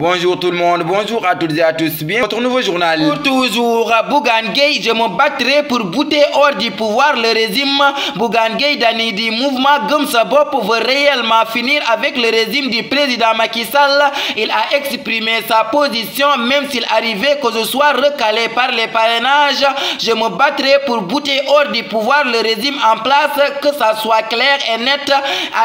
Bonjour tout le monde, bonjour à toutes et à tous. Bien, votre nouveau journal. Pour toujours, Bougane Gueye, je me battrai pour bouter hors du pouvoir le régime. Bougane Gueye Dany du mouvement Gëm Sa Bopp veut réellement finir avec le régime du président Macky Sall. Il a exprimé sa position, même s'il arrivait que je sois recalé par les parrainages. Je me battrai pour bouter hors du pouvoir le régime en place, que ça soit clair et net,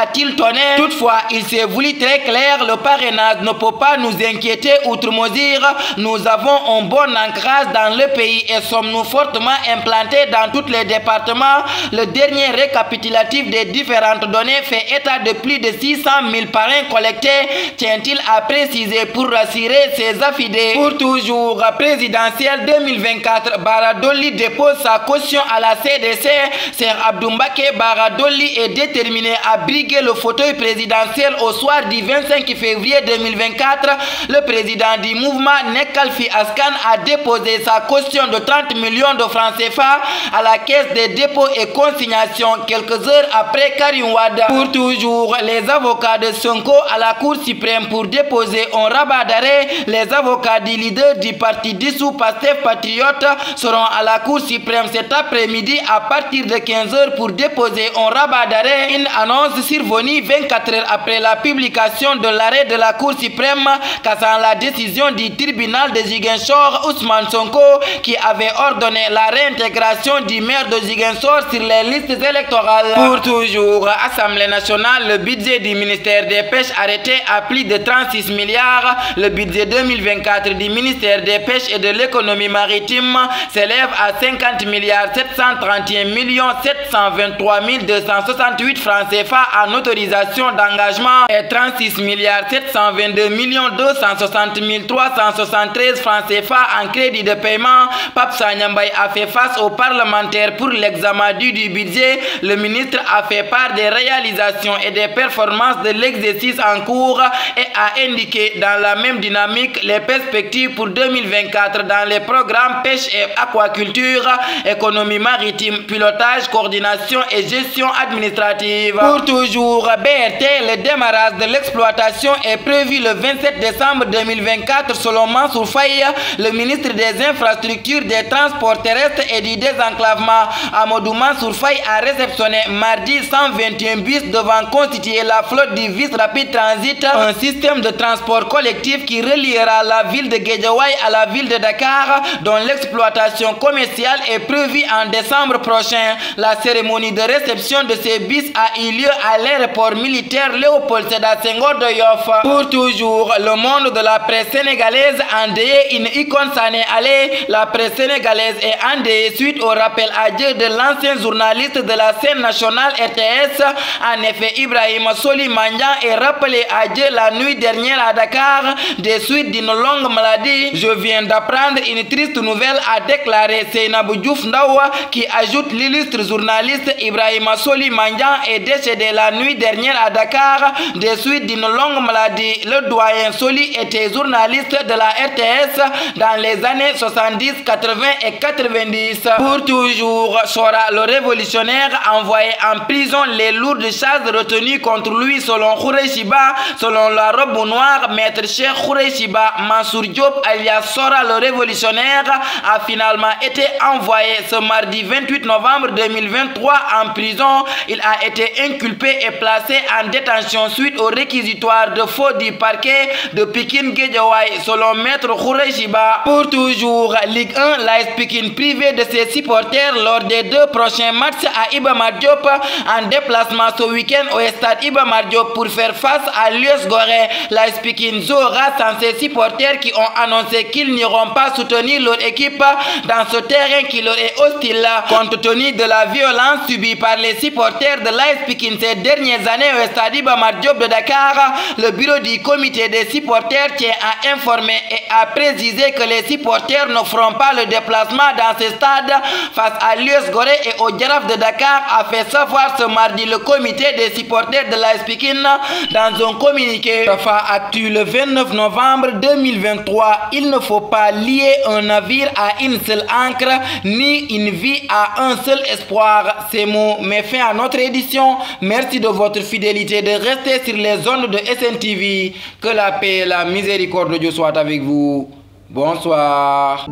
a-t-il tonné. Toutefois, il s'est voulu très clair, le parrainage ne peut pas nous inquiéter outre mesure. Nous avons un bon ancrage dans le pays et sommes-nous fortement implantés dans tous les départements. Le dernier récapitulatif des différentes données fait état de plus de 600 000 parrains collectés, tient-il à préciser pour rassurer ses affidés. Pour toujours présidentielle 2024, Bara Dolly dépose sa caution à la CDC. Ser Abdou Mbacké Bara Dolly est déterminé à briguer le fauteuil présidentiel au soir du 25 février 2024. Le président du mouvement Nekkal Fi Askan a déposé sa caution de 30 millions de francs CFA à la caisse des dépôts et consignations quelques heures après Karim Wade. Pour toujours, les avocats de Sonko à la Cour suprême pour déposer un rabat d'arrêt. Les avocats du leader du parti dissous Pastef Patriote seront à la Cour suprême cet après-midi à partir de 15 h pour déposer un rabat d'arrêt. Une annonce survenue 24 heures après la publication de l'arrêt de la Cour suprême cassant la décision du tribunal de Ziguinchor, Ousmane Sonko, qui avait ordonné la réintégration du maire de Ziguinchor sur les listes électorales. Pour toujours, Assemblée nationale, le budget du ministère des Pêches arrêté à plus de 36 milliards. Le budget 2024 du ministère des Pêches et de l'économie maritime s'élève à 50 milliards 731 millions 723 268 francs CFA en autorisation d'engagement et 36 milliards 722 millions 260 373 francs CFA en crédit de paiement. Pape Sagna Mbaye a fait face aux parlementaires pour l'examen du budget. Le ministre a fait part des réalisations et des performances de l'exercice en cours et a indiqué dans la même dynamique les perspectives pour 2024 dans les programmes pêche et aquaculture, économie maritime, pilotage, coordination et gestion administrative. Pour toujours, BRT, le démarrage de l'exploitation est prévu le 27 décembre 2024 selon Mansour Faye, le ministre des Infrastructures, des Transports terrestres et du désenclavement. Amadou Mansour Faye a réceptionné mardi 121 bus devant constituer la flotte du Vice Rapid Transit, un système de transport collectif qui reliera la ville de Guédiawaye à la ville de Dakar, dont l'exploitation commerciale est prévue en décembre prochain. La cérémonie de réception de ces bus a eu lieu à l'aéroport militaire Léopold Sédar Senghor de Yoff. Pour toujours, le monde de la presse sénégalaise endeuillé, une icône s'en est allée. La presse sénégalaise est endeuillée suite au rappel à Dieu de l'ancien journaliste de la scène nationale RTS. En effet, Ibrahima Soli Mandiang est rappelé à Dieu la nuit dernière à Dakar des suites d'une longue maladie. Je viens d'apprendre une triste nouvelle, a déclaré Seynabou Diouf Ndawa, qui ajoute l'illustre journaliste Ibrahima Soli Mandiang est décédé la nuit dernière à Dakar des suites d'une longue maladie. Le doyen Soli était journaliste de la RTS dans les années 70, 80 et 90. Pour toujours, Sora le révolutionnaire envoyé en prison les lourdes charges retenues contre lui selon Khoureyshiba. Selon la robe noire, maître Cheikh Khoureyshiba, Mansour Diop alias Sora le révolutionnaire a finalement été envoyé ce mardi 28 novembre 2023 en prison. Il a été inculpé et placé en détention suite au réquisitoire de faux du parquet de Pikine Guédiawaye selon maître Khoureyshiba. Pour toujours, Ligue 1, l'AS Pikine privé de ses supporters lors des 2 prochains matchs à Iba Mar Diop en déplacement ce week-end au stade Iba Mar Diop pour faire face à l'US Gorée. L'AS Pikine jouera sans ses supporters qui ont annoncé qu'ils n'iront pas soutenir leur équipe dans ce terrain qui leur est hostile. Compte tenu de la violence subie par les supporters de l'AS Pikine ces dernières années au stade Iba Mar Diop de Dakar, le bureau du comité des supporters tient à informer et à préciser que les supporters ne feront pas le déplacement dans ce stade face à l'US Gorée et au Jaraaf de Dakar, a fait savoir ce mardi le comité des supporters de l'AS Pikine dans un communiqué. Rafah Actu le 29 novembre 2023. Il ne faut pas lier un navire à une seule ancre ni une vie à un seul espoir. Ces mots mettent fin à notre édition. Merci de votre fidélité de rester sur les ondes de SNTV. Que la paix et la miséricorde de Dieu soit avec vous. Bonsoir.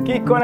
Qui connaît